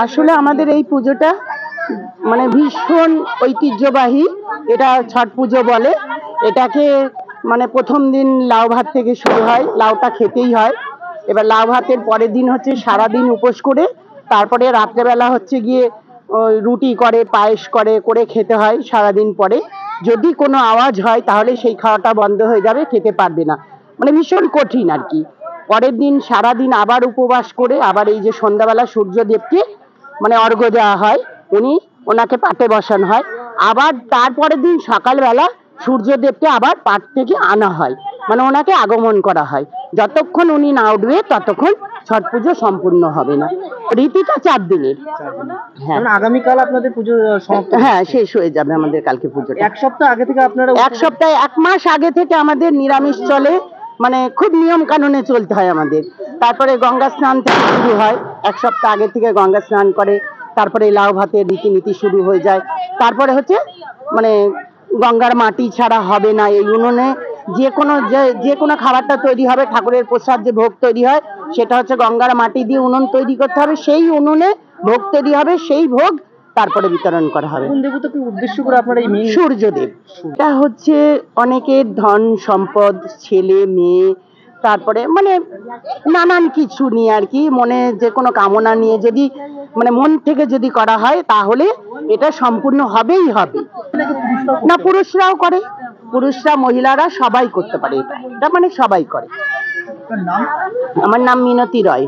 আসলে আমাদের এই পুজোটা মানে ভীষণ ঐতিহ্যবাহী। এটা ছট পুজো বলে। এটাকে মানে প্রথম দিন লাউ ভাত থেকে শুরু হয়, লাউটা খেতেই হয়। এবার লাউ ভাতের পরের দিন হচ্ছে সারাদিন উপোস করে, তারপরে রাত্রেবেলা হচ্ছে গিয়ে ওই রুটি করে, পায়েস করে করে খেতে হয় সারাদিন পরে। যদি কোনো আওয়াজ হয় তাহলে সেই খাওয়াটা বন্ধ হয়ে যাবে, খেতে পারবে না। মানে ভীষণ কঠিন আর কি। পরের দিন সারাদিন আবার উপবাস করে আবার এই যে সন্ধ্যাবেলা সূর্যদেবকে মানে অর্ঘ্য দেওয়া হয়, ওনাকে পাটে বসানো হয়। আবার তারপরের দিন সকালবেলা সূর্যদেবকে আবার পাট থেকে আনা হয়, মানে ওনাকে আগমন করা হয়। যতক্ষণ উনি না উঠবে ততক্ষণ ছট পুজো সম্পূর্ণ হবে না। রীতিটা 4 দিনের। হ্যাঁ, আগামীকাল আপনাদের পুজো সমাপ্ত? হ্যাঁ, শেষ হয়ে যাবে আমাদের কালকে পুজোটা। এক সপ্তাহ আগে থেকে আপনারা? এক সপ্তাহে 1 মাস আগে থেকে আমাদের নিরামিষ চলে, মানে খুব নিয়ম কানুনে চলতে হয় আমাদের। তারপরে গঙ্গা স্নান থেকে শুরু হয়, 1 সপ্তাহ আগে থেকে গঙ্গা স্নান করে, তারপরে লাউ ভাতের রীতিনীতি শুরু হয়ে যায়। তারপরে হচ্ছে মানে গঙ্গার মাটি ছাড়া হবে না। এই উনুনে যে কোনো খাবারটা তৈরি হবে, ঠাকুরের প্রসাদ যে ভোগ তৈরি হয় সেটা হচ্ছে গঙ্গার মাটি দিয়ে উনুন তৈরি করতে হবে, সেই উনুনে ভোগ তৈরি হবে, সেই ভোগ তারপরে বিতরণ করা হবে। কোন দেবতাকে উদ্দেশ্য করে আপনারা এই মেন? সূর্যদেব। এটা হচ্ছে অনেকের ধন সম্পদ, ছেলে মেয়ে, তারপরে মানে নানান কিছু নিয়ে আর কি, মনে যে কোনো কামনা নিয়ে যদি মানে মন থেকে যদি করা হয় তাহলে এটা সম্পূর্ণ হবেই হবে। না, পুরুষরাও করে, পুরুষরা মহিলারা সবাই করতে পারে। এটা মানে সবাই করে। আমার নাম মিনতি রয়।